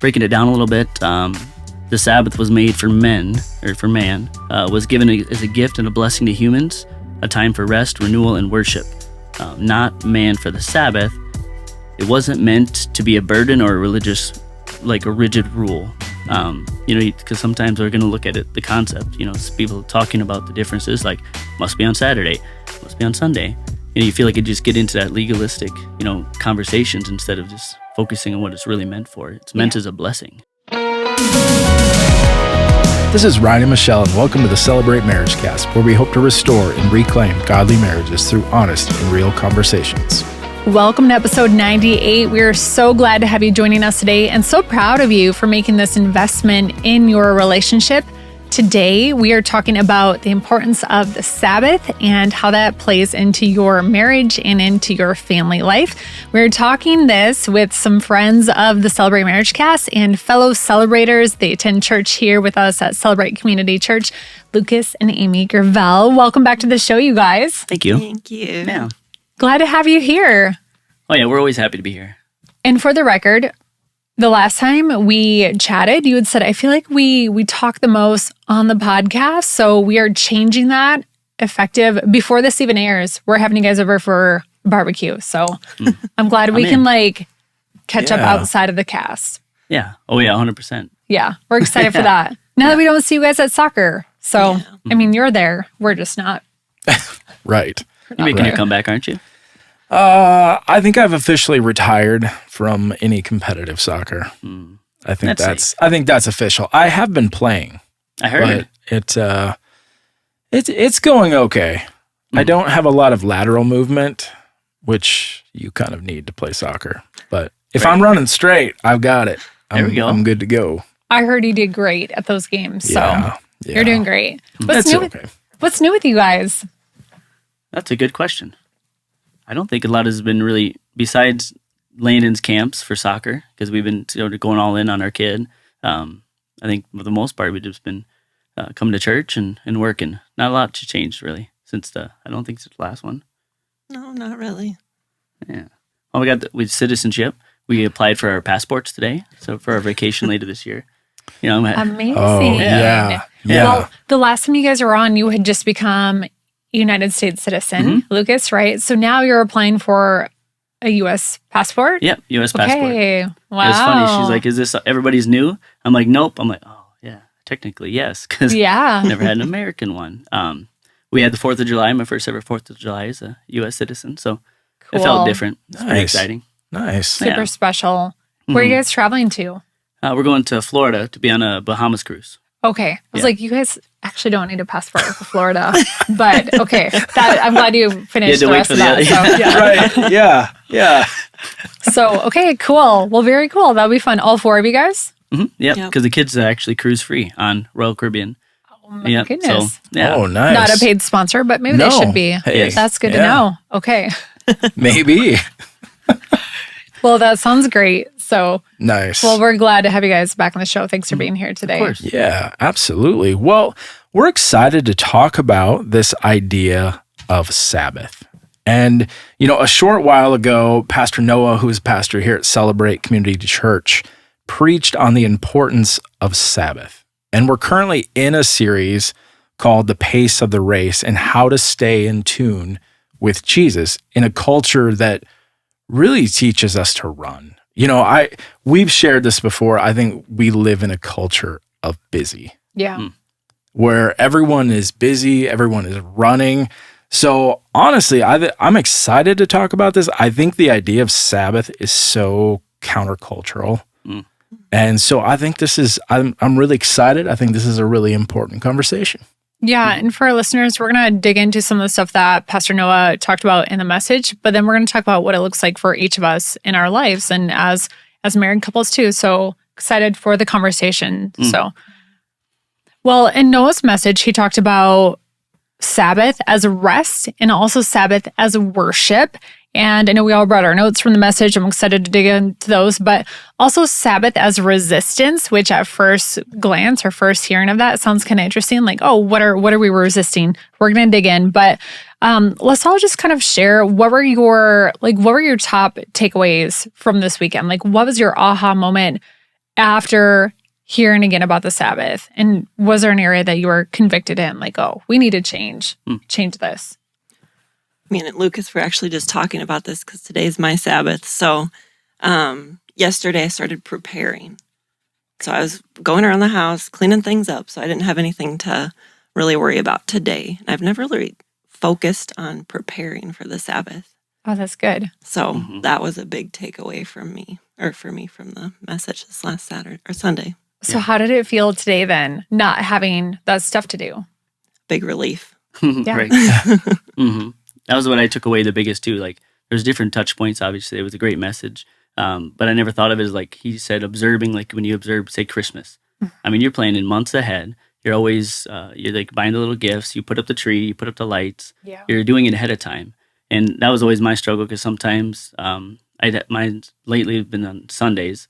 breaking it down a little bit, the Sabbath was made for men, or for man, was given as a gift and a blessing to humans, a time for rest, renewal, and worship. Not man for the Sabbath. It wasn't meant to be a burden or a religious, like a rigid rule. Because sometimes we're going to look at it, the concept, people talking about the differences, like must be on Saturday, must be on Sunday. You feel like you just get into that legalistic, conversations instead of just focusing on what it's really meant for. It's meant as a blessing. This is Ryan and Michelle, and welcome to the Celebrate MarriageCast, where we hope to restore and reclaim godly marriages through honest and real conversations. Welcome to episode 98. We are so glad to have you joining us today and so proud of you for making this investment in your relationship. Today, we are talking about the importance of the Sabbath and how that plays into your marriage and into your family life. We're talking this with some friends of the Celebrate MarriageCast and fellow celebrators. They attend church here with us at Celebrate..church, Lucas and Amy Gravel. Welcome back to the show, you guys. Thank you. Thank you. Yeah. Glad to have you here. Oh, yeah, we're always happy to be here. And for the record, the last time we chatted, you had said, I feel like we talk the most on the podcast. So we are changing that effective before this even airs. We're having you guys over for barbecue. So I'm glad we can catch up outside of the cast. Yeah. Oh, yeah, 100%. Yeah, we're excited for that. Now that we don't see you guys at soccer. So, I mean, you're there. We're just not. Right. You're making your comeback, aren't you? I think I've officially retired from any competitive soccer. I think that's official. I have been playing. I heard it. It's going okay. I don't have a lot of lateral movement, which you kind of need to play soccer. But if I'm running straight, I've got it. There we go. I'm good to go. I heard you did great at those games. So you're doing great. What's new with you guys? That's a good question. I don't think a lot has been really, besides Landon's camps for soccer, because we've been going all in on our kid. I think for the most part, we've just been coming to church and working. Not a lot has changed, really, since I don't think it's the last one. No, not really. Yeah. Well, we got with citizenship. We applied for our passports today, so for our vacation later this year. Amazing. Oh, yeah. Well, the last time you guys were on, you had just become United States citizen, Lucas, right? So now you're applying for a U.S. passport? Yep, U.S. passport. Okay, wow. It was funny. She's like, is this everybody's new? I'm like, nope. I'm like, oh, yeah, technically, yes, because I never had an American one. We had the 4th of July. My first ever 4th of July as a U.S. citizen, so it felt different. It's pretty exciting. Nice. Super special. Where are you guys traveling to? We're going to Florida to be on a Bahamas cruise. Okay. I was like, you guys actually don't need a passport for Florida. But okay. I'm glad you finished the rest of that. Right. Yeah. So, okay, cool. Well, very cool. That'll be fun. All 4 of you guys? Mm-hmm. Yep. Because the kids are actually cruise free on Royal Caribbean. Oh, my goodness. So, yeah. Oh, nice. Not a paid sponsor, but maybe they should be. Hey. That's good to know. Okay. Maybe. Well, that sounds great. So nice. Well, we're glad to have you guys back on the show. Thanks for being here today. Of course. Yeah, absolutely. Well, we're excited to talk about this idea of Sabbath. And, a short while ago, Pastor Noah, who is pastor here at Celebrate Church, preached on the importance of Sabbath. And we're currently in a series called The Pace of the Race and how to stay in tune with Jesus in a culture that really teaches us to run. We've shared this before. I think we live in a culture of busy. Yeah. Where everyone is busy, everyone is running. So honestly, I'm excited to talk about this. I think the idea of Sabbath is so countercultural. And so I think I'm really excited. I think this is a really important conversation. Yeah, and for our listeners, we're going to dig into some of the stuff that Pastor Noah talked about in the message, but then we're going to talk about what it looks like for each of us in our lives and as married couples too. So excited for the conversation. Well, in Noah's message, he talked about Sabbath as a rest and also Sabbath as a worship. And I know we all brought our notes from the message. I'm excited to dig into those, but also Sabbath as resistance, which at first glance or first hearing of that sounds kind of interesting. Like, oh, what are we resisting? We're going to dig in, but let's all just kind of share what were your top takeaways from this weekend? Like, what was your aha moment after hearing again about the Sabbath? And was there an area that you were convicted in? Like, oh, we need to change this. Me and Lucas were actually just talking about this because today's my Sabbath. So yesterday I started preparing. So I was going around the house, cleaning things up. So I didn't have anything to really worry about today. And I've never really focused on preparing for the Sabbath. Oh, that's good. So that was a big takeaway from me from the message this last Saturday or Sunday. So how did it feel today then, not having that stuff to do? Big relief. Yeah. Right. That was what I took away the biggest too. Like there's different touch points. Obviously, it was a great message. But I never thought of it as like he said, observing, like when you observe, say, Christmas. I mean, you're planning months ahead. You're always, you're like buying the little gifts. You put up the tree, you put up the lights. Yeah. You're doing it ahead of time. And that was always my struggle because sometimes mine's lately have been on Sundays.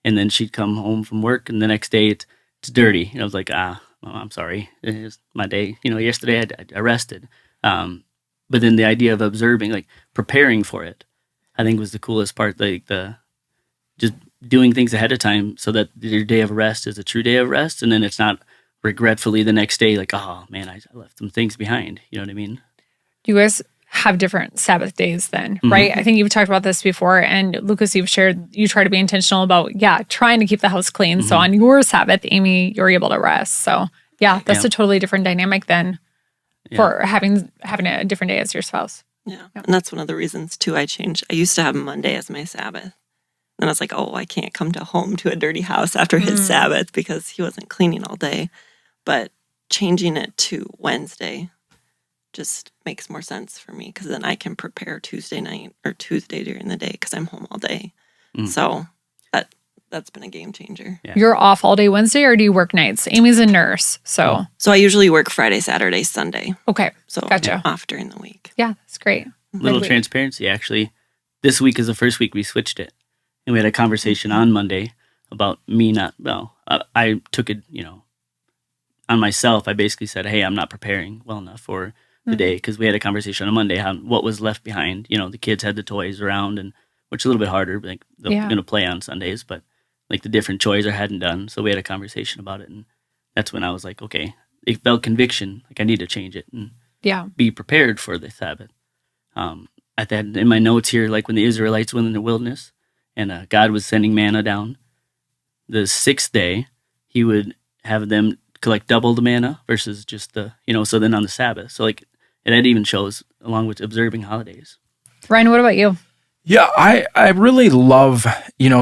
And then she'd come home from work and the next day it's dirty. And I was like, I'm sorry. It's my day. Yesterday I rested. But then the idea of observing, like preparing for it, I think was the coolest part. Like the just doing things ahead of time so that your day of rest is a true day of rest. And then it's not regretfully the next day, like, oh man, I left some things behind. You know what I mean? You guys have different Sabbath days then, right? I think you've talked about this before. And Lucas, you've shared, you try to be intentional about, trying to keep the house clean. So on your Sabbath, Amy, you're able to rest. So that's a totally different dynamic than for having a different day as your spouse. Yeah. And that's one of the reasons too I changed. I used to have Monday as my Sabbath. And I was like, oh, I can't come home to a dirty house after his Sabbath because he wasn't cleaning all day. But changing it to Wednesday just makes more sense for me because then I can prepare Tuesday night or Tuesday during the day because I'm home all day. So that's been a game changer. Yeah. You're off all day Wednesday or do you work nights? Amy's a nurse, so. So I usually work Friday, Saturday, Sunday. Okay, So gotcha. I'm off during the week. Yeah, that's great. Little transparency, actually. This week is the first week we switched it. And we had a conversation on Monday about me I took it, on myself. I basically said, hey, I'm not preparing well enough for the day because we had a conversation on Monday on what was left behind. The kids had the toys around, and which is a little bit harder. Like they're going to play on Sundays, but like the different chores I hadn't done. So we had a conversation about it, and that's when I was like, okay, it felt conviction. Like I need to change it and be prepared for the Sabbath. At that in my notes here, like when the Israelites went in the wilderness and God was sending manna down, the sixth day he would have them collect double the manna versus just so then on the Sabbath. So like it even shows along with observing holidays. Ryan, what about you? Yeah, I really love,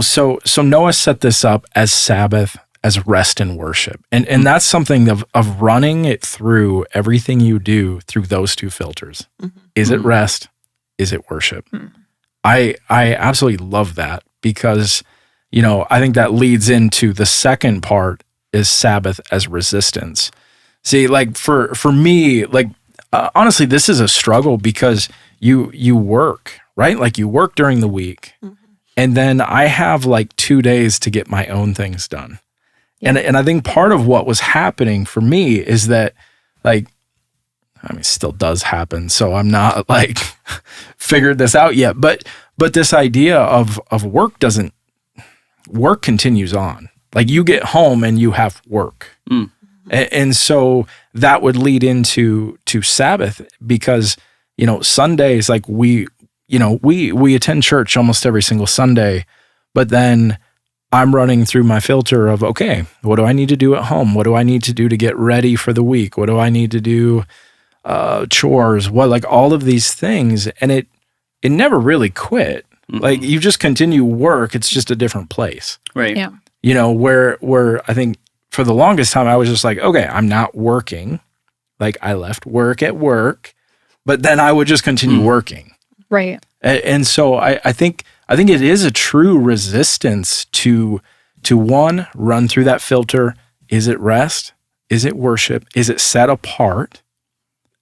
so Noah set this up as Sabbath, as rest and worship. And that's something of running it through everything you do through those two filters. Is it rest? Is it worship? I absolutely love that because, I think that leads into the second part is Sabbath as resistance. See, like for me, like honestly, this is a struggle because you work, right? Like you work during the week and then I have like 2 days to get my own things done. Yeah. And I think part of what was happening for me is that like, it still does happen. So I'm not like figured this out yet, but this idea of work continues on. Like you get home and you have work. And so that would lead into Sabbath because, Sundays, like we attend church almost every single Sunday, but then I'm running through my filter of, okay, what do I need to do at home? What do I need to do to get ready for the week? What do I need to do? Chores, like all of these things. And it never really quit. Like you just continue work. It's just a different place. Right. Yeah. Where I think for the longest time, I was just like, okay, I'm not working. Like I left work at work, but then I would just continue working. Right. And so I think it is a true resistance to one, run through that filter. Is it rest? Is it worship? Is it set apart?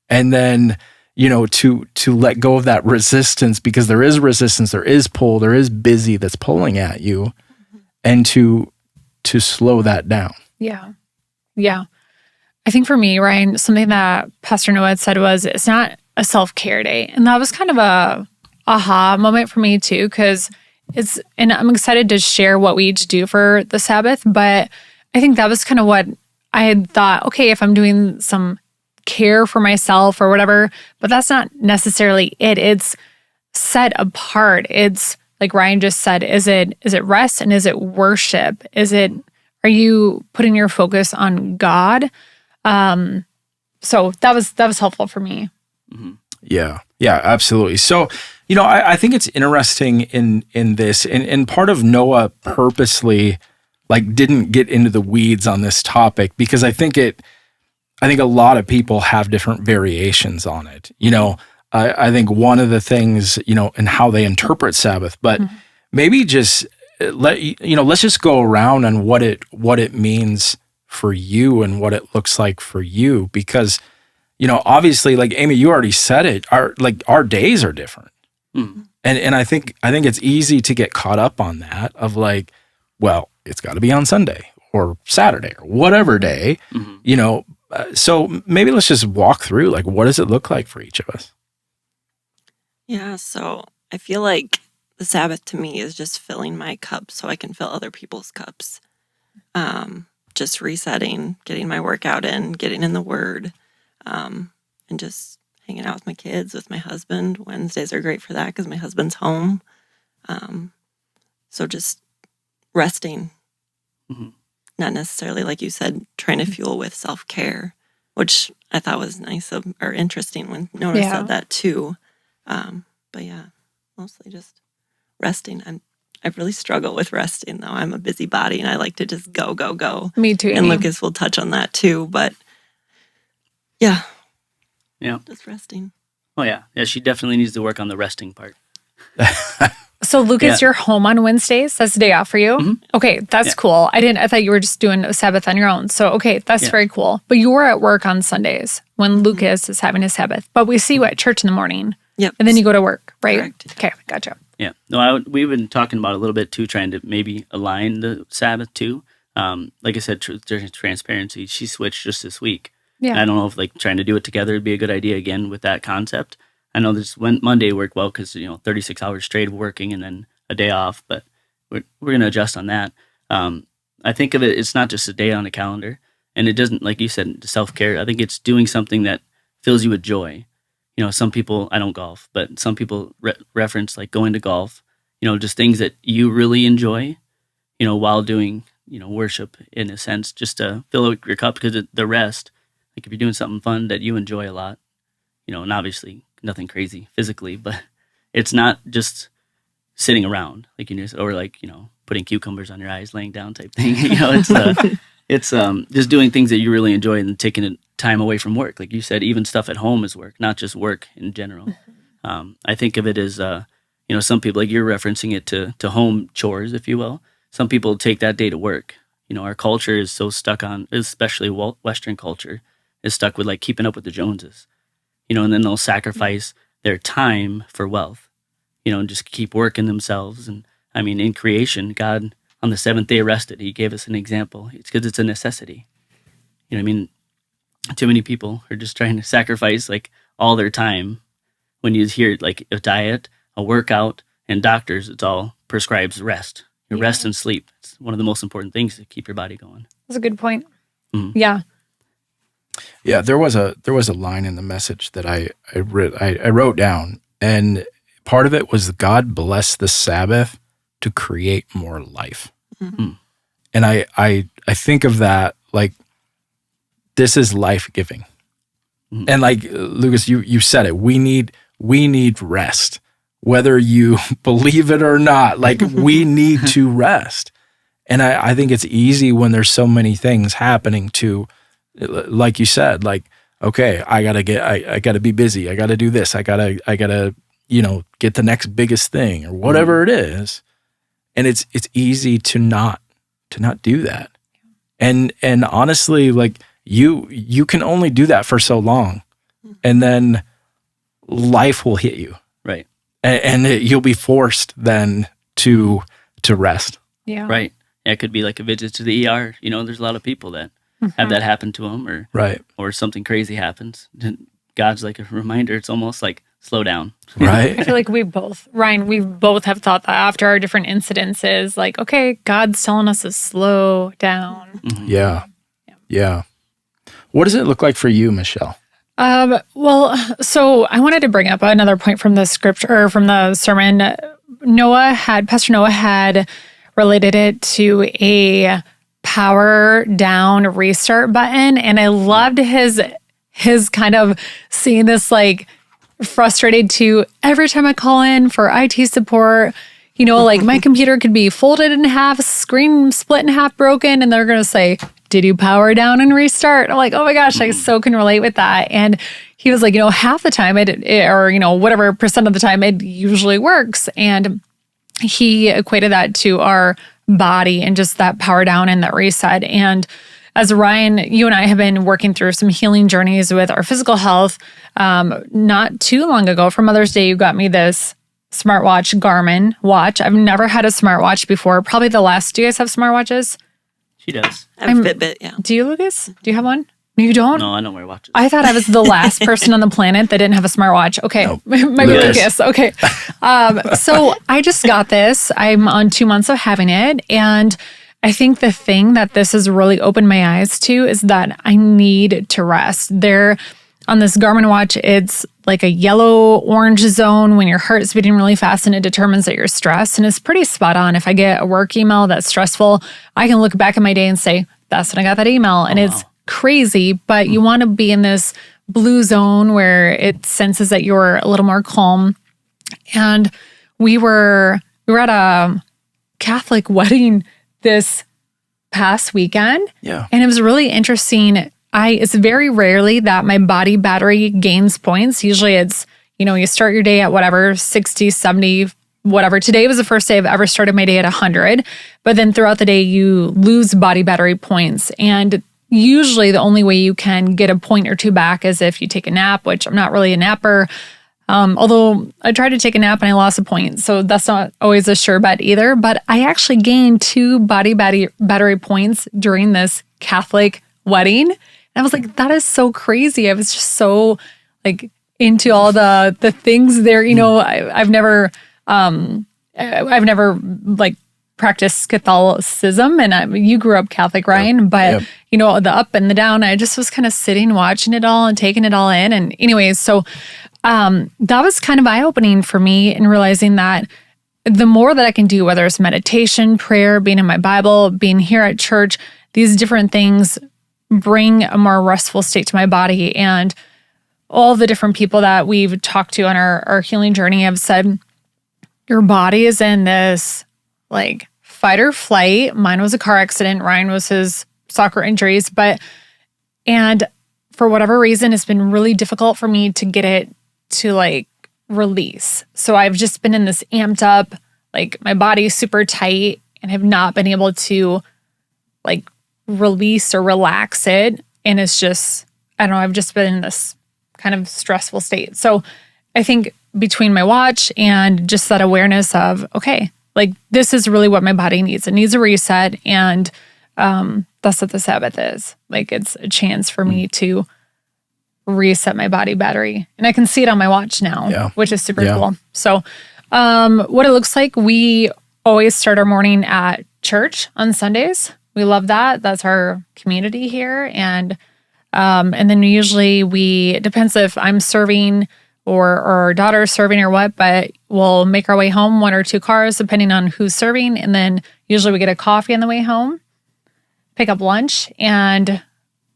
And then, to let go of that resistance because there is resistance, there is pull, there is busy that's pulling at you, and to slow that down. Yeah. Yeah. I think for me, Ryan, something that Pastor Noah had said was it's not a self-care day. And that was kind of a aha moment for me too, because and I'm excited to share what we each do for the Sabbath, but I think that was kind of what I had thought, okay, if I'm doing some care for myself or whatever, but that's not necessarily it. It's set apart. It's like Ryan just said, is it rest and is it worship? Are you putting your focus on God? So that was helpful for me. Mm-hmm. Yeah, absolutely. So, I think it's interesting in this, and part of Noah purposely didn't get into the weeds on this topic because I think a lot of people have different variations on it. I think one of the things, and how they interpret Sabbath, but maybe just let's just go around on what it means for you and what it looks like for you, because obviously, like Amy, you already said it, our days are different. And I think it's easy to get caught up on that of well, it's got to be on Sunday or Saturday or whatever day, so maybe let's just walk through what does it look like for each of us? Yeah, so I feel like the Sabbath to me is just filling my cup so I can fill other people's cups. Just resetting, getting my workout in, getting in the Word, and just hanging out with my kids, with my husband. Wednesdays are great for that because my husband's home. So just resting, not necessarily, like you said, trying to fuel with self-care, which I thought was nice or interesting when Nona said that too. But yeah, mostly just resting. I really struggle with resting, though. I'm a busybody, and I like to just go, go, go. Me too. And Lucas will touch on that too. But yeah, just resting. Oh yeah, she definitely needs to work on the resting part. So Lucas, you're home on Wednesdays. That's the day off for you. Mm-hmm. Okay, that's cool. I thought you were just doing a Sabbath on your own. So okay, that's very cool. But you were at work on Sundays when Lucas is having his Sabbath. But we see you at church in the morning. Yep. And then you go to work, right? Correct. Okay, gotcha. Yeah. No, we've been talking about it a little bit too, trying to maybe align the Sabbath too. Like I said, there's transparency. She switched just this week. Yeah. And I don't know if trying to do it together would be a good idea again with that concept. I know this Monday worked well because 36 hours straight of working and then a day off, but we're going to adjust on that. I think of it's not just a day on a calendar, and it doesn't, like you said, self-care. I think it's doing something that fills you with joy. Some people, I don't golf, but some people reference going to golf, just things that you really enjoy, while doing, worship in a sense, just to fill up your cup, because the rest, if you're doing something fun that you enjoy a lot, and obviously nothing crazy physically, but it's not just sitting around or putting cucumbers on your eyes, laying down type thing. It's just doing things that you really enjoy and taking time away from work. Like you said, even stuff at home is work, not just work in general. I think of it as, some people, you're referencing it to home chores, if you will. Some people take that day to work. Our culture is so stuck on, especially Western culture, is stuck with keeping up with the Joneses. And then they'll sacrifice their time for wealth, and just keep working themselves. And in creation, God on the seventh day rested. He gave us an example. It's because it's a necessity. Too many people are just trying to sacrifice all their time. When you hear a diet, a workout, and doctors, it's all prescribes rest. Rest and sleep. It's one of the most important things to keep your body going. That's a good point. Mm-hmm. Yeah. Yeah, there was a line in the message that I wrote down, and part of it was God blessed the Sabbath to create more life. Mm-hmm. And I think of that this is life-giving. Mm-hmm. And Lucas, you said it, we need rest. Whether you believe it or not, we need to rest. And I think it's easy when there's so many things happening to, like you said, okay, I gotta be busy. I gotta do this. I gotta, get the next biggest thing or whatever it is. And it's easy to not do that. And honestly, you can only do that for so long, and then life will hit you. Right. And you'll be forced then to rest. Yeah. Right. Yeah, it could be a visit to the ER. There's a lot of people that have that happen to them, or something crazy happens. God's a reminder. It's almost slow down. Right. I feel like we both have thought that after our different incidences, like, okay, God's telling us to slow down. Yeah. What does it look like for you, Michelle? Well, so I wanted to bring up another point from the scripture, or from the sermon. Pastor Noah had related it to a power down restart button. And I loved his kind of seeing this, like, frustrated to every time I call in for IT support, like my computer could be folded in half, screen split in half, broken, and they're going to say, did you power down and restart? I'm like, oh my gosh, I so can relate with that. And he was like, half the time or whatever percent of the time it usually works. And he equated that to our body and just that power down and that reset. And as Ryan, you and I have been working through some healing journeys with our physical health. Not too long ago, for Mother's Day, you got me this smartwatch, Garmin watch. I've never had a smartwatch before. Probably the last. Do you guys have smartwatches? She does. I have a Fitbit, yeah. Do you, Lucas? Do you have one? You don't? No, I don't wear watches. I thought I was the last person on the planet that didn't have a smartwatch. Okay. No. Maybe Lucas. Okay. So I just got this. I'm on 2 months of having it. And I think the thing that this has really opened my eyes to is that I need to rest. On this Garmin watch, it's like a yellow-orange zone when your heart's beating really fast, and it determines that you're stressed. And it's pretty spot on. If I get a work email that's stressful, I can look back at my day and say, that's when I got that email. And it's crazy, but you want to be in this blue zone where it senses that you're a little more calm. And we were at a Catholic wedding this past weekend. Yeah. And it was really interesting. It's very rarely that my body battery gains points. Usually it's, you start your day at whatever, 60, 70, whatever. Today was the first day I've ever started my day at 100. But then throughout the day, you lose body battery points. And usually the only way you can get a point or two back is if you take a nap, which I'm not really a napper. Although I tried to take a nap and I lost a point. So that's not always a sure bet either. But I actually gained 2 body battery points during this Catholic wedding. And I was like, that is so crazy. I was just so like into all the things there. I've never like practiced Catholicism, and you grew up Catholic, Ryan, but the up and the down, I just was kind of sitting, watching it all and taking it all in. And anyways, so that was kind of eye-opening for me, in realizing that the more that I can do, whether it's meditation, prayer, being in my Bible, being here at church, these different things bring a more restful state to my body. And all the different people that we've talked to on our healing journey have said, your body is in this like fight or flight. Mine was a car accident. Ryan was his soccer injuries. And for whatever reason, it's been really difficult for me to get it to like release. So I've just been in this amped up, like my body's super tight, and have not been able to like release or relax it. And it's just, I don't know, I've just been in this kind of stressful state. So I think between my watch and just that awareness of, okay, like this is really what my body needs. It needs a reset. And that's what the Sabbath is. Like it's a chance for me to reset my body battery. And I can see it on my watch now, which is super cool. So what it looks like, we always start our morning at church on Sundays. We love that. That's our community here. And then usually it depends if I'm serving or our daughter's serving or what, but we'll make our way home 1 or 2 cars depending on who's serving. And then usually we get a coffee on the way home, pick up lunch. And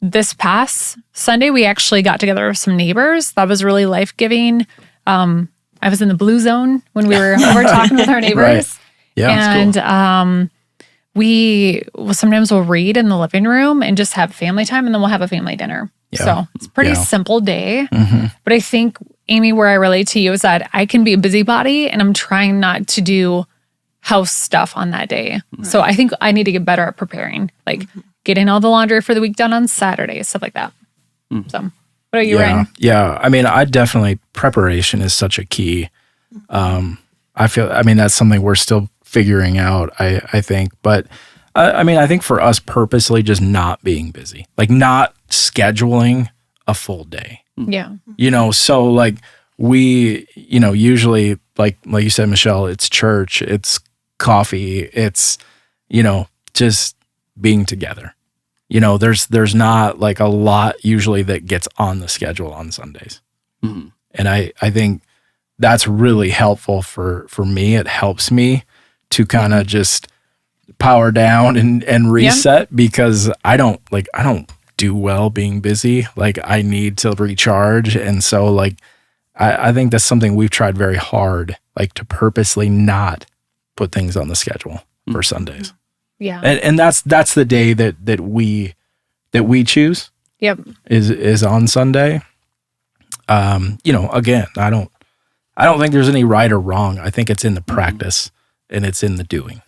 this past Sunday, we actually got together with some neighbors. That was really life-giving. I was in the blue zone when we were over talking with our neighbors. Right. Yeah, and cool. Sometimes we'll read in the living room and just have family time, and then we'll have a family dinner. Yeah. So it's a pretty simple day. Mm-hmm. But I think, Amy, where I relate to you is that I can be a busybody, and I'm trying not to do house stuff on that day. Right. So I think I need to get better at preparing, like getting all the laundry for the week done on Saturday, stuff like that. Mm. So what about you, Ryan? Yeah. I mean, preparation is such a key. That's something we're still figuring out, I think. But I think for us purposely just not being busy, like not scheduling a full day. Yeah. So like we, usually like you said, Michelle, it's church, it's coffee, it's, just being together. There's not like a lot usually that gets on the schedule on Sundays. Mhm. And I think that's really helpful for me. It helps me to kind of just power down and reset because I don't do well being busy. Like I need to recharge. And so like, I think that's something we've tried very hard, like to purposely not put things on the schedule for Sundays. Yeah. And that's the day that we choose. Yep. Is on Sunday. Again, I don't think there's any right or wrong. I think it's in the practice and it's in the doing.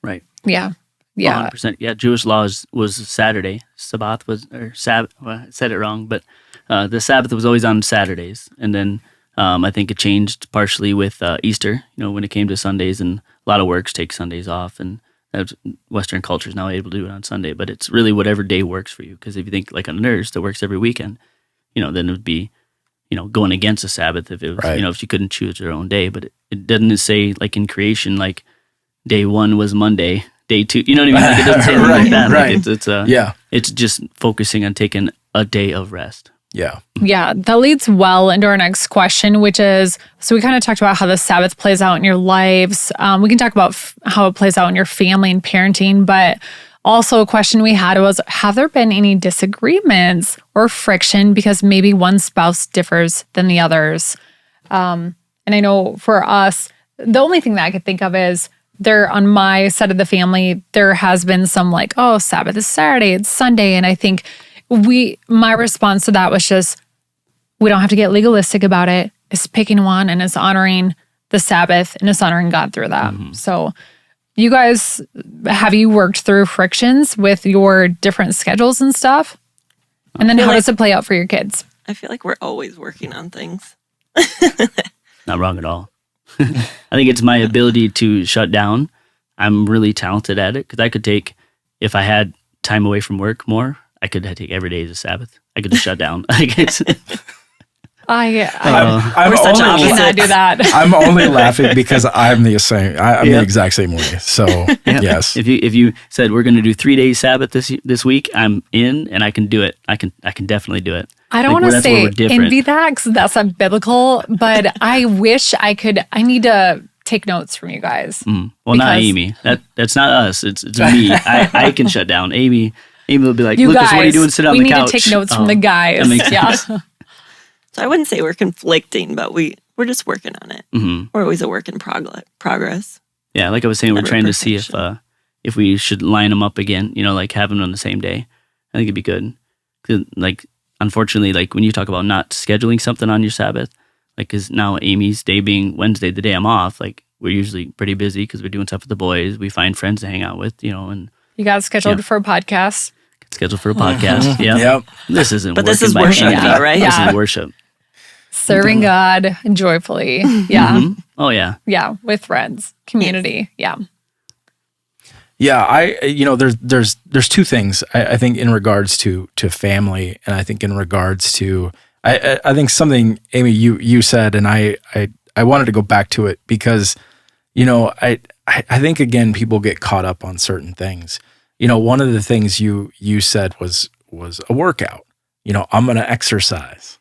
Right. Yeah. Yeah. 100%. Yeah. Jewish law was Saturday. Sabbath was, or Sabbath, well, I said it wrong, but the Sabbath was always on Saturdays. And then I think it changed partially with Easter, when it came to Sundays, and a lot of works take Sundays off, and Western culture is now able to do it on Sunday, but it's really whatever day works for you. Because if you think like a nurse that works every weekend, then it would be, going against the Sabbath if it was, Right. if you couldn't choose your own day. But it doesn't say like in creation, like day 1 was Monday, day 2, you know what I mean? Like it doesn't say anything like that. Right. Like it's just focusing on taking a day of rest. Yeah. Yeah, that leads well into our next question, which is, so we kind of talked about how the Sabbath plays out in your lives. We can talk about how it plays out in your family and parenting, but also a question we had was, have there been any disagreements or friction because maybe one spouse differs than the others? And I know for us, the only thing that I could think of is there on my side of the family, there has been some like, oh, Sabbath is Saturday, it's Sunday. And I think my response to that was just, we don't have to get legalistic about it. It's picking one and it's honoring the Sabbath and it's honoring God through that. Mm-hmm. So you guys, have you worked through frictions with your different schedules and stuff? And then how does it play out for your kids? I feel like we're always working on things. Not wrong at all. I think it's my ability to shut down. I'm really talented at it because I could take, if I had time away from work more, I could take every day as a Sabbath. I could just shut down. I'm We're such only opposites. I do that. I'm only laughing because I'm the same. I'm the exact same way. So yes, If you said we're going to do 3 days Sabbath this week, I'm in and I can do it. I can definitely do it. I don't Like, want to that's where say we're different. envy that because that's not biblical, but I wish I could. I need to take notes from you guys. Well, not Because- Amy. That's not us. It's me. I can shut down. Amy will be like, You Lucas, guys, what are you doing? Sit on we the need couch. to take notes from the That guys. makes Yeah. sense. So I wouldn't say we're conflicting, but we're just working on it. Mm-hmm. We're always a work in progress. Yeah, like I was saying, we're Never trying to see perfection. if we should line them up again. Like have them on the same day. I think it'd be good. 'Cause, like, unfortunately, like when you talk about not scheduling something on your Sabbath, like because now Amy's day being Wednesday, the day I'm off, like we're usually pretty busy because we're doing stuff with the boys. We find friends to hang out with, and You got scheduled Yeah. for a podcast. get scheduled for a podcast. Yeah, Yep. this isn't. But this working is by worship, any though, means. right? This Yeah. is worship. Serving God joyfully. Yeah. Mhm. Oh yeah. Yeah. With friends, community. Yeah. Yeah, there's two things I think in regards to family, and I think in regards to I think something, Amy, you said, and I wanted to go back to it because I think again people get caught up on certain things. One of the things you said was a workout. I'm going to exercise,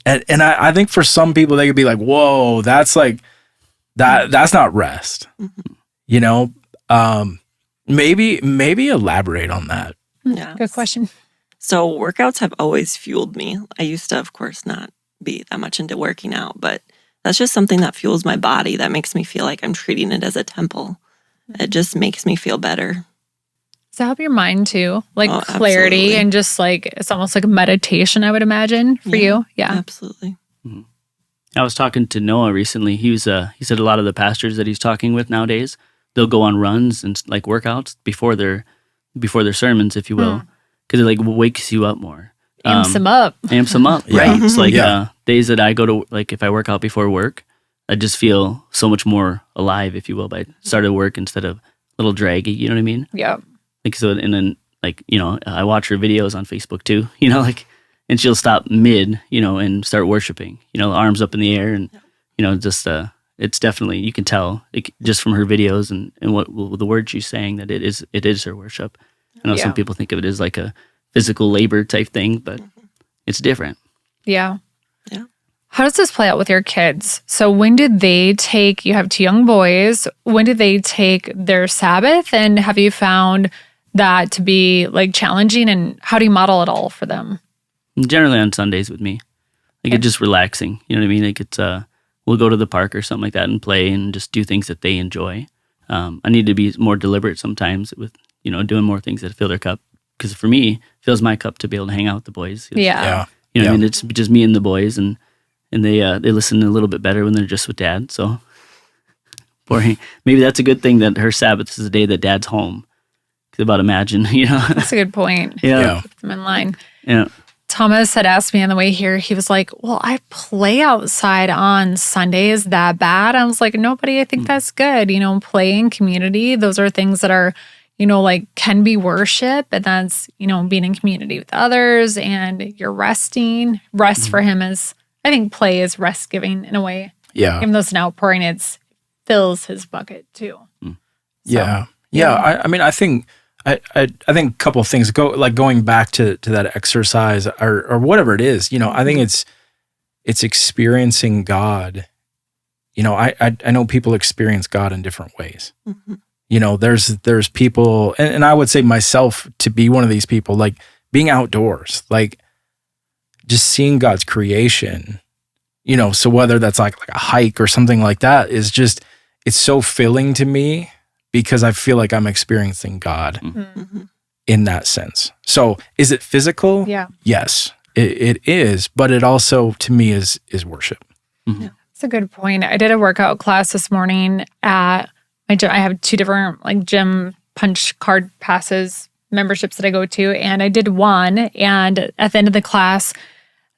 and I think for some people they could be like, whoa, that's like that's not rest. Maybe elaborate on that. Yeah. Good question. So workouts have always fueled me. I used to, of course, not be that much into working out, but that's just something that fuels my body. That makes me feel like I'm treating it as a temple. It just makes me feel better. Does that help your mind too? Like Oh, clarity absolutely. and just like, it's almost like a meditation, I would imagine for you. Yeah. Absolutely. I was talking to Noah recently. He said a lot of the pastors that he's talking with nowadays, they'll go on runs and like workouts before their sermons, if you will, because it like wakes you up more. Amps them up. Amps them up, Yeah. right? It's like Yeah. days that I go to, like if I work out before work, I just feel so much more alive, if you will, by started work instead of a little draggy, you know what I mean? Yeah. Like so, and then like I watch her videos on Facebook too, like, and she'll stop mid, and start worshiping, arms up in the air, and just it's definitely, you can tell just from her videos and what the words she's saying that it is her worship. I know some people think of it as like a physical labor type thing, but it's different. Yeah. Yeah. How does this play out with your kids? So when did they take, you have 2 young boys, when did they take their Sabbath? And have you found that to be like challenging, and how do you model it all for them? Generally on Sundays with me. Like it's just relaxing. You know what I mean? Like it's, we'll go to the park or something like that and play and just do things that they enjoy. I need to be more deliberate sometimes with, doing more things that fill their cup. Because for me, it fills my cup to be able to hang out with the boys. Yeah. You know what I mean? It's just me and the boys, and they listen a little bit better when they're just with Dad. So maybe that's a good thing that her Sabbath is the day that Dad's home. Because about imagine, That's a good point. Yeah. Keep them in line. Yeah. Thomas had asked me on the way here, he was like, well, I play outside on Sunday. Is that bad? I was like, no, buddy, I think that's good. Play in community. Those are things that are, can be worship. And that's, being in community with others, and you're resting. Rest for him is, I think play is rest giving in a way. Yeah. Even though it's an outpouring, it fills his bucket too. Yeah. I think I think a couple of things going back to that exercise or whatever it is, I think it's experiencing God. I know people experience God in different ways. There's people, and I would say myself to be one of these people, like being outdoors, like just seeing God's creation, so whether that's like a hike or something like that is just, it's so filling to me. Because I feel like I'm experiencing God in that sense. So is it physical? Yeah. Yes, it is. But it also, to me, is worship. Yeah. That's a good point. I did a workout class this morning at my gym. I have 2 different gym punch card passes memberships that I go to. And I did one. And at the end of the class,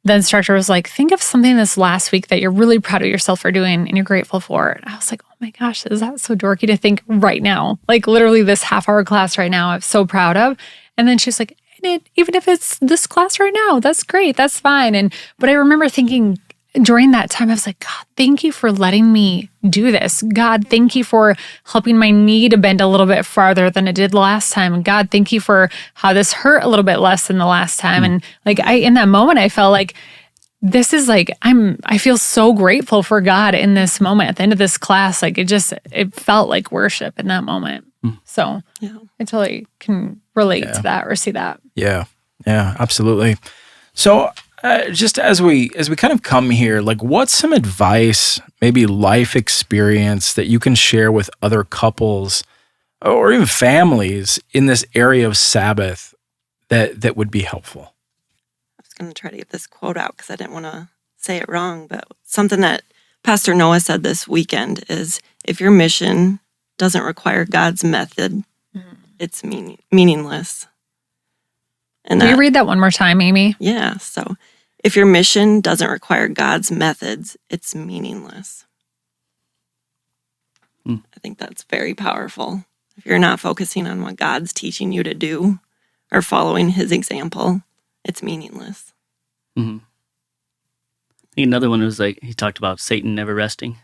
the instructor was like, think of something this last week that you're really proud of yourself for doing and you're grateful for. And I was like, oh my gosh, is that so dorky to think right now? Like literally this half-hour class right now, I'm so proud of. And then she's like, even if it's this class right now, that's great, that's fine. But I remember thinking during that time, I was like, God, thank you for letting me do this. God, thank you for helping my knee to bend a little bit farther than it did last time. And God, thank you for how this hurt a little bit less than the last time. And in that moment, I felt like this is I feel so grateful for God in this moment. At the end of this class, it felt like worship in that moment. So I totally can relate to that or see that. Yeah, absolutely. So just as we kind of come here, what's some advice, maybe life experience that you can share with other couples or even families in this area of Sabbath that would be helpful? I was going to try to get this quote out because I didn't want to say it wrong, but something that Pastor Noah said this weekend is, if your mission doesn't require God's method, it's meaningless. And Can you read that one more time, Amy? Yeah. So if your mission doesn't require God's methods, it's meaningless. I think that's very powerful. If you're not focusing on what God's teaching you to do or following his example, it's meaningless. I think another one was he talked about Satan never resting.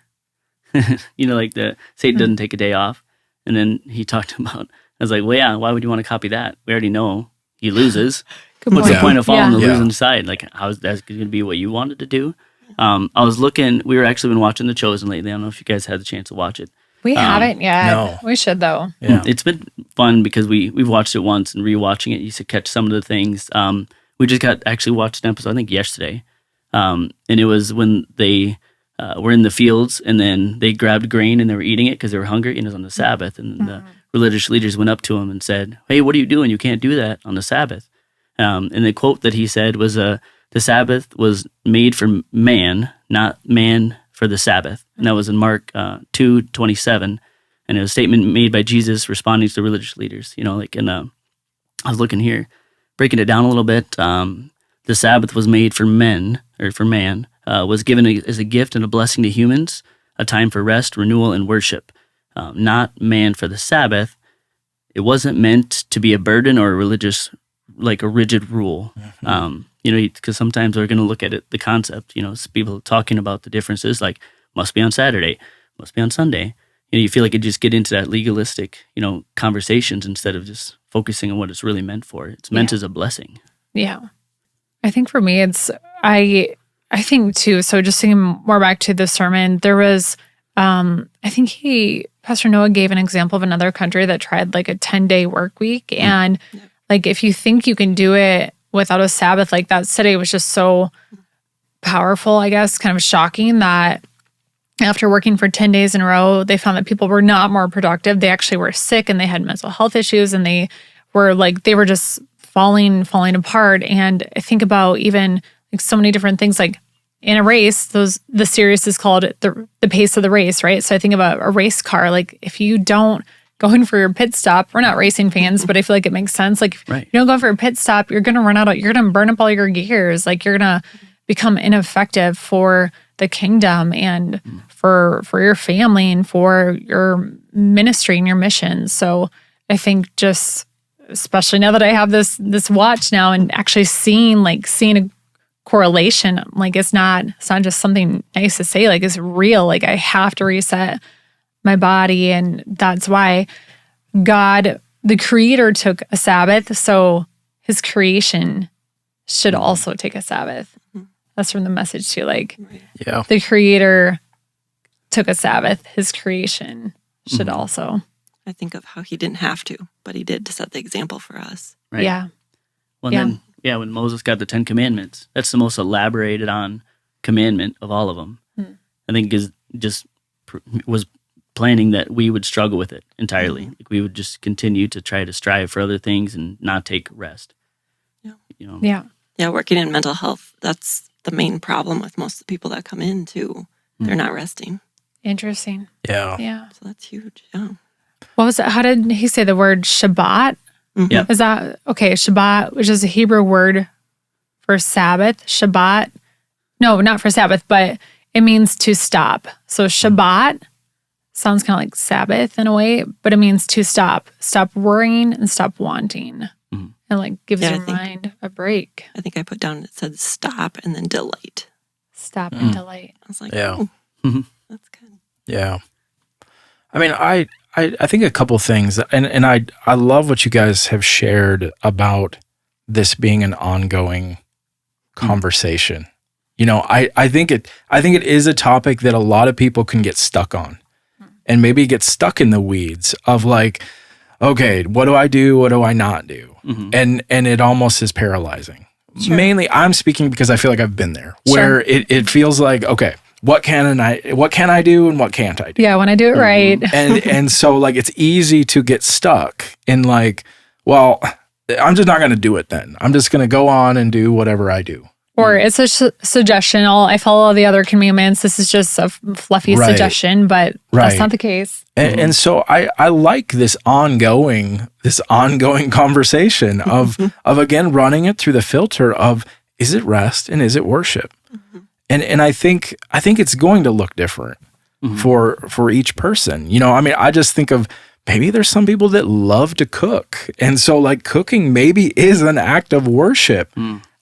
Satan doesn't take a day off. And then he talked about, I was like, well, yeah, why would you want to copy that? We already know he loses. What's the point of following the losing side? How is that going to be what you wanted to do? I was looking, we were actually been watching The Chosen lately. I don't know if you guys had the chance to watch it. We haven't yet. No. We should, though. Yeah. It's been fun because we've watched it once, and rewatching it, you should catch some of the things. We just watched an episode, I think, yesterday. And it was when they were in the fields, and then they grabbed grain and they were eating it because they were hungry, and it was on the Sabbath. And the religious leaders went up to him and said, hey, what are you doing? You can't do that on the Sabbath. And the quote that he said was, the Sabbath was made for man, not man for the Sabbath. And that was in Mark 2:27. And it was a statement made by Jesus responding to the religious leaders. I was looking here, breaking it down a little bit. The Sabbath was made for men, or for man, was given as a gift and a blessing to humans, a time for rest, renewal, and worship. Not man for the Sabbath. It wasn't meant to be a burden or a religious like a rigid rule. Because sometimes we're going to look at it, the concept, people talking about the differences, like must be on Saturday, must be on Sunday. You feel like you just get into that legalistic, conversations instead of just focusing on what it's really meant for. It's meant as a blessing. Yeah. I think for me, I think too, so just thinking more back to the sermon, there was, I think Pastor Noah gave an example of another country that tried like a 10-day work week. And like, if you think you can do it without a Sabbath, like that study was just so powerful, I guess, kind of shocking that after working for 10 days in a row, they found that people were not more productive. They actually were sick and they had mental health issues and they were just falling apart. And I think about even like so many different things, like in a race, the series is called the pace of the race, right? So I think about a race car. Like if you don't go in for your pit stop, we're not racing fans, but I feel like it makes sense. Like if you don't go for a pit stop, you're going to run out. You're going to burn up all your gears. Like you're going to become ineffective for the kingdom and for your family and for your ministry and your mission. So I think just, especially now that I have this watch now and actually seeing a correlation, like it's not just something nice to say, like it's real. Like I have to reset my body. And that's why God, the creator, took a Sabbath. So his creation should also take a Sabbath. That's from the Message too. Like the creator took a Sabbath, his creation should also. I think of how he didn't have to, but he did to set the example for us. Right. Yeah. Well, then, when Moses got the 10 Commandments, that's the most elaborated on commandment of all of them. I think was planning that we would struggle with it entirely. Like we would just continue to try to strive for other things and not take rest. Yeah, working in mental health, that's the main problem with most of the people that come in too. They're not resting. Interesting. Yeah. So that's huge. Yeah. What was it? How did he say the word Shabbat? Yeah. Is that, okay, Shabbat, which is a Hebrew word for Sabbath. Shabbat. No, not for Sabbath, but it means to stop. So Shabbat sounds kind of like Sabbath in a way, but it means to stop. Stop worrying and stop wanting. And like gives your mind a break. I think I put down, it said stop and then delight. Stop and delight. I was like, Yeah. that's good. Yeah. I mean, I think a couple things, and I love what you guys have shared about this being an ongoing conversation. I think it is a topic that a lot of people can get stuck on, and maybe get stuck in the weeds of like, okay, what do I do? What do I not do? And it almost is paralyzing. Sure. Mainly, I'm speaking because I feel like I've been there, where it feels like, okay, what can I do and what can't I do? Yeah, when I do it right. and so like it's easy to get stuck in like, well, I'm just not going to do it then. I'm just going to go on and do whatever I do. Or it's a suggestion. I follow all the other commandments. This is just a fluffy suggestion, but that's not the case. And so I like this ongoing conversation of again running it through the filter of, is it rest and is it worship? And I think it's going to look different for each person. I just think of, maybe there's some people that love to cook, and so like cooking maybe is an act of worship.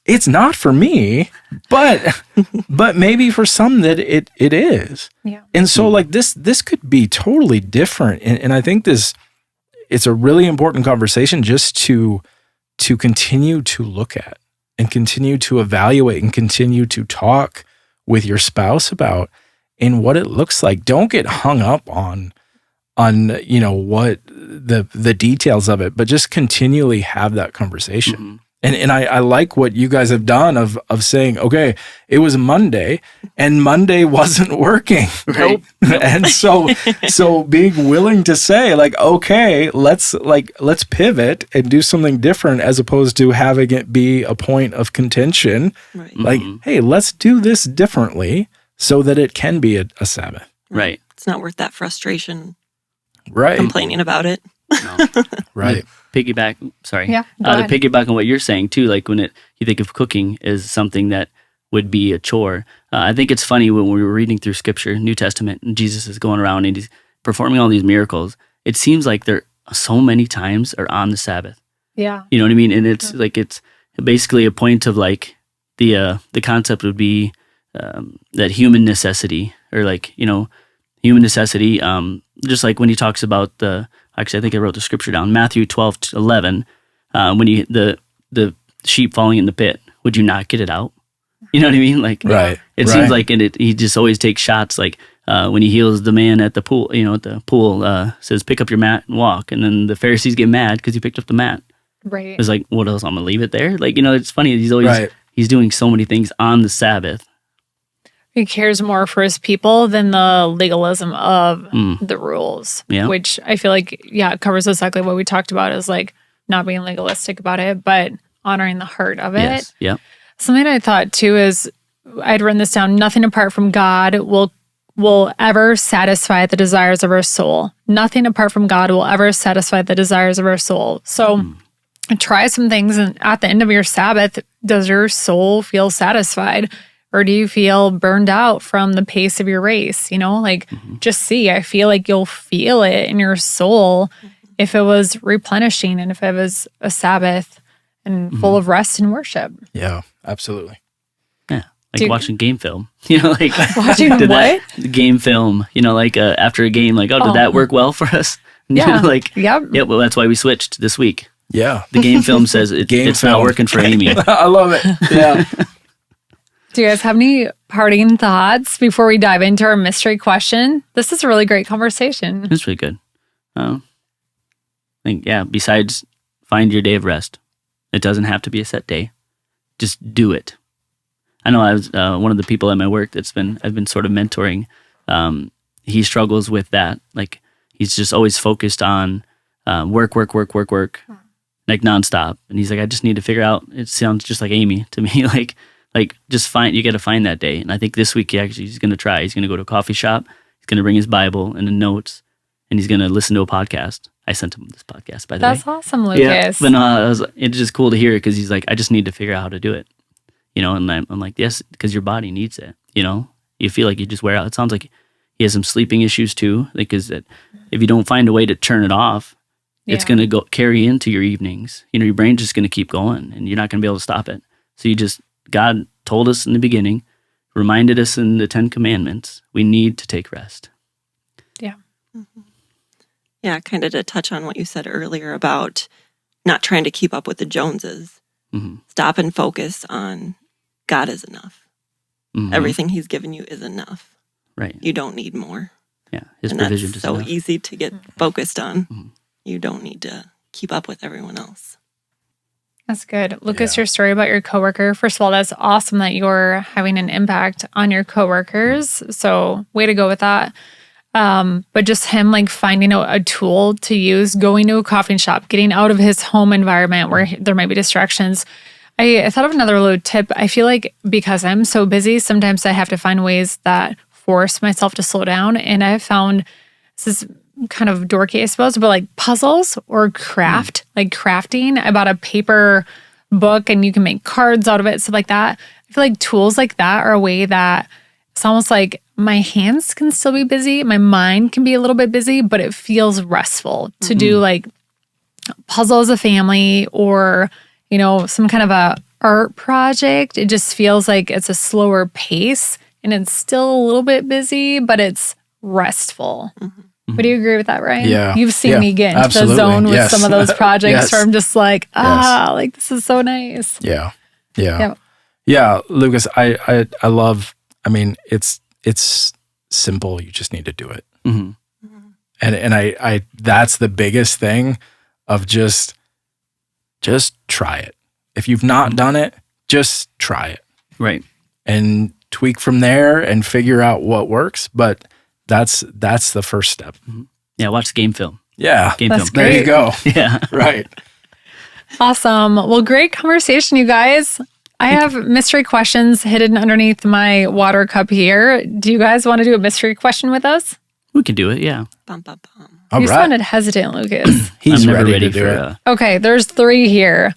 It's not for me, but maybe for some that it is. Yeah. And so like this could be totally different. And I think it's a really important conversation just to continue to look at and continue to evaluate and continue to talk with your spouse about in what it looks like. Don't get hung up on what the details of it, but just continually have that conversation. And I like what you guys have done of saying, okay, it was Monday and Monday wasn't working. Right. And so being willing to say like, okay, let's pivot and do something different, as opposed to having it be a point of contention. Right. Like, hey, let's do this differently so that it can be a Sabbath. Right. It's not worth that frustration. Right. Complaining about it. No. Right. Piggyback. Sorry. Yeah, go To ahead. piggyback on what you're saying too, like when you think of cooking as something that would be a chore. I think it's funny when we were reading through Scripture, New Testament, and Jesus is going around and he's performing all these miracles. It seems like there so many times are on the Sabbath. Yeah. You know what I mean? And it's like it's basically a point of like the concept would be that human necessity, or like, you know, human necessity. Just like when he talks about actually I think I wrote the scripture down, Matthew 12:11, when the sheep falling in the pit, would you not get it out? You know what I mean? Like, Right. It seems like he just always takes shots. Like when he heals the man at the pool, you know, at the pool, says, pick up your mat and walk. And then the Pharisees get mad because he picked up the mat. Right. It's like, what else? I'm going to leave it there? Like, you know, it's funny. He's always, he's doing so many things on the Sabbath. He cares more for his people than the legalism of the rules, which I feel like, it covers exactly what we talked about, is like not being legalistic about it, but honoring the heart of it. Yes. Yeah. Something I thought too is, I'd written this down, nothing apart from God will ever satisfy the desires of our soul. Nothing apart from God will ever satisfy the desires of our soul. So try some things, and at the end of your Sabbath, does your soul feel satisfied? Or do you feel burned out from the pace of your race? You know, like just see. I feel like you'll feel it in your soul if it was replenishing and if it was a Sabbath and full of rest and worship. Yeah, absolutely. Yeah, like watching game film. You know, like watching what? Game film. You know, like after a game, like, did that work well for us? Yeah, like yeah. Well, that's why we switched this week. Yeah, the game film says it's not working for Amy. I love it. Yeah. Do you guys have any parting thoughts before we dive into our mystery question? This is a really great conversation. It's really good. I think, besides find your day of rest. It doesn't have to be a set day. Just do it. I know I was one of the people at my work I've been sort of mentoring. He struggles with that. Like he's just always focused on work, like nonstop. And he's like, I just need to figure out, it sounds just like Amy to me, like just you got to find that day. And I think this week he's going to try. He's going to go to a coffee shop. He's going to bring his Bible and the notes, and he's going to listen to a podcast. I sent him this podcast, by the way. That's awesome, Lucas. Yeah, but no, it's just cool to hear it, because he's like, I just need to figure out how to do it. You know, and I'm like, yes, because your body needs it. You know, you feel like you just wear out. It sounds like he has some sleeping issues too, because if you don't find a way to turn it off, it's going to go carry into your evenings. You know, your brain's just going to keep going, and you're not going to be able to stop it. So God told us in the beginning, reminded us in the 10 Commandments, we need to take rest. Yeah. Mm-hmm. Yeah, kind of to touch on what you said earlier about not trying to keep up with the Joneses. Mm-hmm. Stop and focus on God is enough. Mm-hmm. Everything He's given you is enough. Right. You don't need more. Yeah, His provision is so enough. Easy to get focused on. Mm-hmm. You don't need to keep up with everyone else. That's good. Lucas, your story about your coworker. First of all, that's awesome that you're having an impact on your coworkers. So way to go with that. But just him like finding a tool to use, going to a coffee shop, getting out of his home environment where there might be distractions. I thought of another little tip. I feel like because I'm so busy, sometimes I have to find ways that force myself to slow down. And I've found, this is kind of dorky, I suppose, but like puzzles or craft, like crafting. I bought a paper book and you can make cards out of it, stuff like that. I feel like tools like that are a way that it's almost like my hands can still be busy, my mind can be a little bit busy, but it feels restful to do like puzzle as a family, or, you know, some kind of a art project. It just feels like it's a slower pace and it's still a little bit busy, but it's restful. Mm-hmm. Would you agree with that, Ryan? Yeah. You've seen me get into the zone with some of those projects where I'm just like, like this is so nice. Yeah. Lucas, I love, I mean, it's simple. You just need to do it. Mm-hmm. And I that's the biggest thing of just try it. If you've not done it, just try it. Right. And tweak from there and figure out what works. But that's the first step. Mm-hmm. Yeah. Watch game film. Yeah. Game that's film. Great. There you go. Yeah. Right. Awesome. Well, great conversation, you guys. I have mystery questions hidden underneath my water cup here. Do you guys want to do a mystery question with us? We can do it, yeah. Bum, bum, bum. You sounded hesitant, Lucas. He's I'm never ready to do for it. Okay, there's 3 here.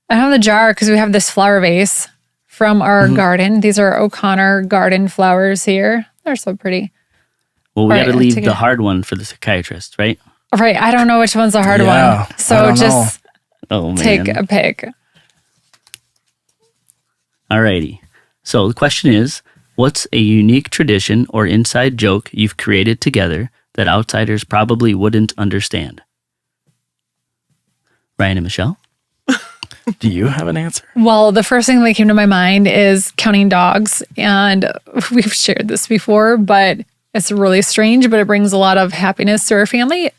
I have the jar because we have this flower vase from our garden. These are O'Connor garden flowers here. They're so pretty. Well, we got to leave the it. hard one for the psychiatrist, right? Right, I don't know which one's the hard one. So just... Oh, man. take a pick. Alrighty. So the question is, what's a unique tradition or inside joke you've created together that outsiders probably wouldn't understand? Ryan and Michelle? Do you have an answer? Well, the first thing that came to my mind is counting dogs. And we've shared this before, but it's really strange, but it brings a lot of happiness to our family.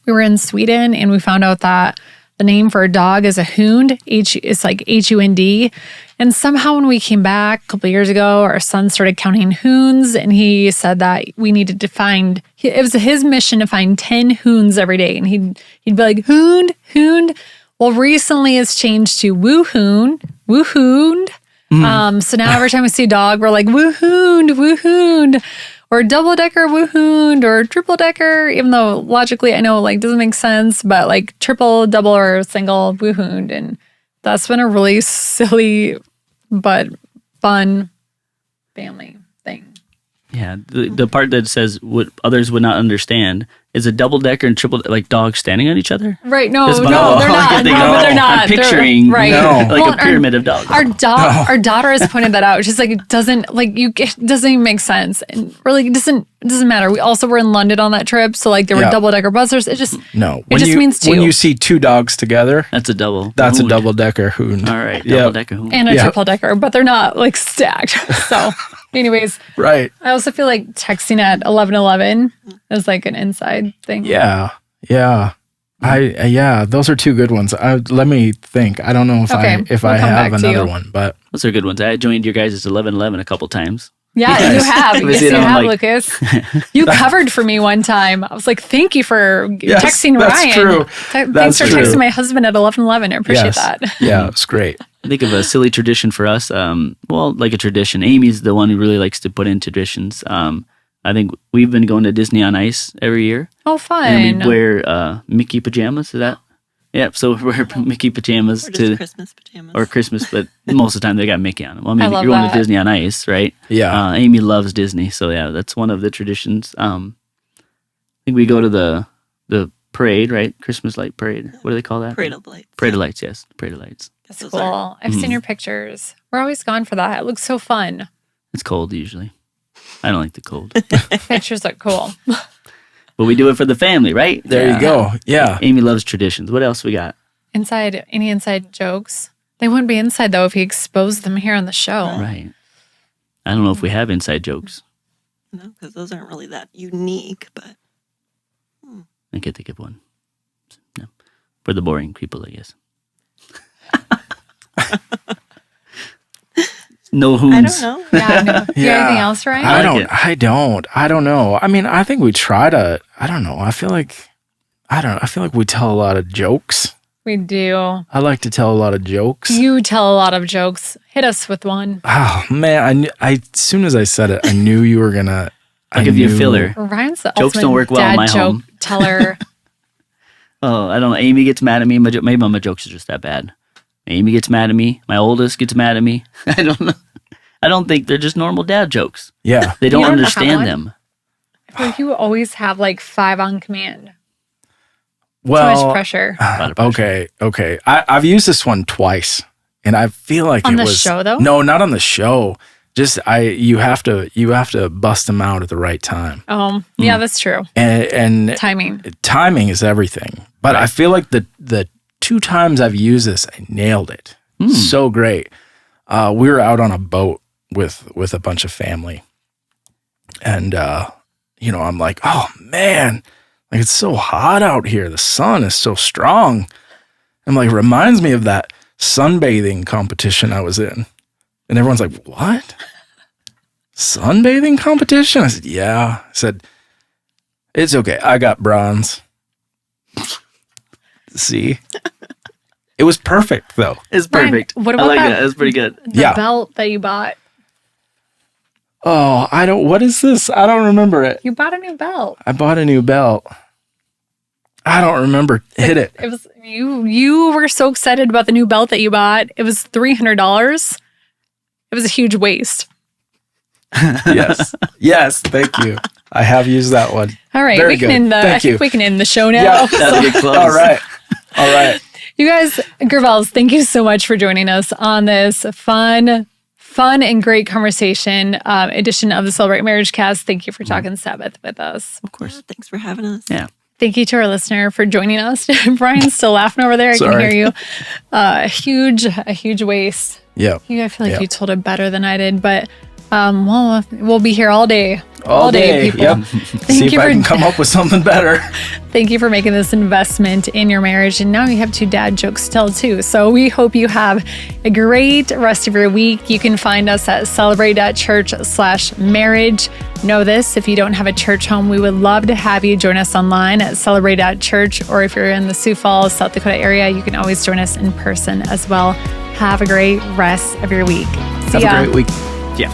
We were in Sweden and we found out that the name for a dog is a hund. It's like H-U-N-D. And somehow when we came back a couple of years ago, our son started counting hoons, and he said that we needed to find, it was his mission to find 10 hoons every day. And he'd be like, hoond. Well, recently it's changed to woohoon. So now every time we see a dog, we're like, woohoond. Or double-decker woohoond, or triple-decker, even though logically I know like doesn't make sense, but like triple, double, or single woohoond. And that's been a really silly but fun family thing. Yeah, the part that says what others would not understand is a double-decker and triple, like dogs standing on each other. Right? No, That's they're what not. I'm No, thinking. but they're not. I'm picturing right. like a pyramid of dogs. Our daughter has pointed that out. She's like, it doesn't even make sense, and really, it doesn't matter. We also were in London on that trip, so like there were double-decker buses. It just means two. When you see two dogs together, That's a double. that's a hoond. double-decker hoon. All right, Yeah. double-decker hoond. and a triple-decker, but they're not like stacked. So, anyways, Right. I also feel like texting at 11:11 is like an inside thing. Yeah. Those are two good ones. Let me think. I don't know if Okay, I we'll have come back to another you. one, but Those are good ones. I joined your guys' 11:11 a couple times. Yeah, you have. Was Yes, it you on, have, like- Lucas. You covered for me one time. I was like, thank you for Yes, texting that's Ryan. true. Thanks That's for true. texting my husband at 11:11. I appreciate that. Yeah, it's great. I think of a silly tradition for us. Like a tradition. Amy's the one who really likes to put in traditions. I think we've been going to Disney on Ice every year. Oh, fun. And we wear Mickey pajamas. Is that? Yeah, so we wear Mickey pajamas Or just Christmas pajamas. or Christmas, but most of the time they got Mickey on them. Well, I mean, love you're going that. to Disney on Ice, right? Yeah. Amy loves Disney, so yeah, that's one of the traditions. I think we go to the parade, right? Christmas light parade. What do they call that? Parade of Lights. Parade of Lights, yes. Parade of Lights. Guess those Cool. are- I've seen your pictures. We're always gone for that. It looks so fun. It's cold usually. I don't like the cold. Pictures look cool. But we do it for the family, right? There you go. Yeah. Amy loves traditions. What else we got? Any inside jokes? They wouldn't be inside though if he exposed them here on the show. Right. I don't know if we have inside jokes. No, because those aren't really that unique, but I can't think of one. No. For the boring people, I guess. No I hoons. don't know. Yeah, no. Do you have anything else, Ryan? I like it. I don't know. I mean, I think we try to, I don't know. I feel like we tell a lot of jokes. We do. I like to tell a lot of jokes. You tell a lot of jokes. Hit us with one. Oh man, as soon as I said it, I knew you were gonna. I'll give you a filler. Ryan's the Jokes ultimate don't work well in dad my joke home. teller. Oh, I don't know. Amy gets mad at me. Maybe my jokes are just that bad. Amy gets mad at me. My oldest gets mad at me. I don't know. I don't think they're just normal dad jokes. Yeah. They don't You don't have understand one? them. I feel like you always have like 5 on command. Too Well, much pressure. A lot of pressure. okay. I've used this one twice, and I feel like On it the was show, though? No, not on the show. Just you have to bust them out at the right time, Yeah, that's true. and Timing. timing is everything. But I feel like the 2 times I've used this, I nailed it. So great. We were out on a boat with a bunch of family, and I'm like, oh man, like it's so hot out here. The sun is so strong. I'm like, it reminds me of that sunbathing competition I was in, and everyone's like, what? Sunbathing competition? I said, yeah. I said, it's okay. I got bronze. See? It was perfect, though. It's Ryan, perfect. what I about like that? that. That's pretty good. The Yeah. belt that you bought. Oh, what is this? I don't remember it. You bought a new belt. I bought a new belt. I don't remember. Hit it. It was you were so excited about the new belt that you bought. It was $300. It was a huge waste. Yes. Yes. Thank you. I have used that one. All right, Very we can good. end the Thank I think you. we can end the show now. Yeah. That'll get close. All right. All right. You guys, Gravells, thank you so much for joining us on this fun and great conversation edition of the Celebrate MarriageCast. Thank you for talking Sabbath with us. Of course. Yeah, thanks for having us. Yeah. Thank you to our listener for joining us. Brian's still laughing over there. I Sorry. can hear you. A huge waste. Yeah. I feel like Yeah. you told it better than I did, but we'll be here all day. All day. people. Yep. See if I can come up with something better. Thank you for making this investment in your marriage. And now you have 2 dad jokes to tell too. So we hope you have a great rest of your week. You can find us at Celebrate.church/marriage. Know this, if you don't have a church home, we would love to have you join us online at Celebrate.church. Or if you're in the Sioux Falls, South Dakota area, you can always join us in person as well. Have a great rest of your week. See ya. Have a great week. Yeah.